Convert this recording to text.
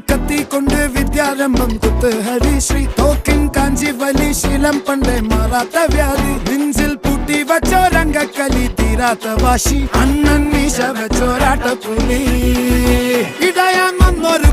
കത്തി കൊണ്ട് വിദ്യാരംഭം കുത്ത് ഹരിശ്രീ തോക്കിൻ കാഞ്ചി വലി ശീലം പണ്ടേ മാറാത്ത വ്യാധി നെഞ്ചിൽ പൂട്ടി വച്ചോരംഗക്കലി തീരാത്ത വാശി അണ്ണൻ മീശ വെച്ചോരാട്ട പുലി ഇടയാൻ വന്നൊരു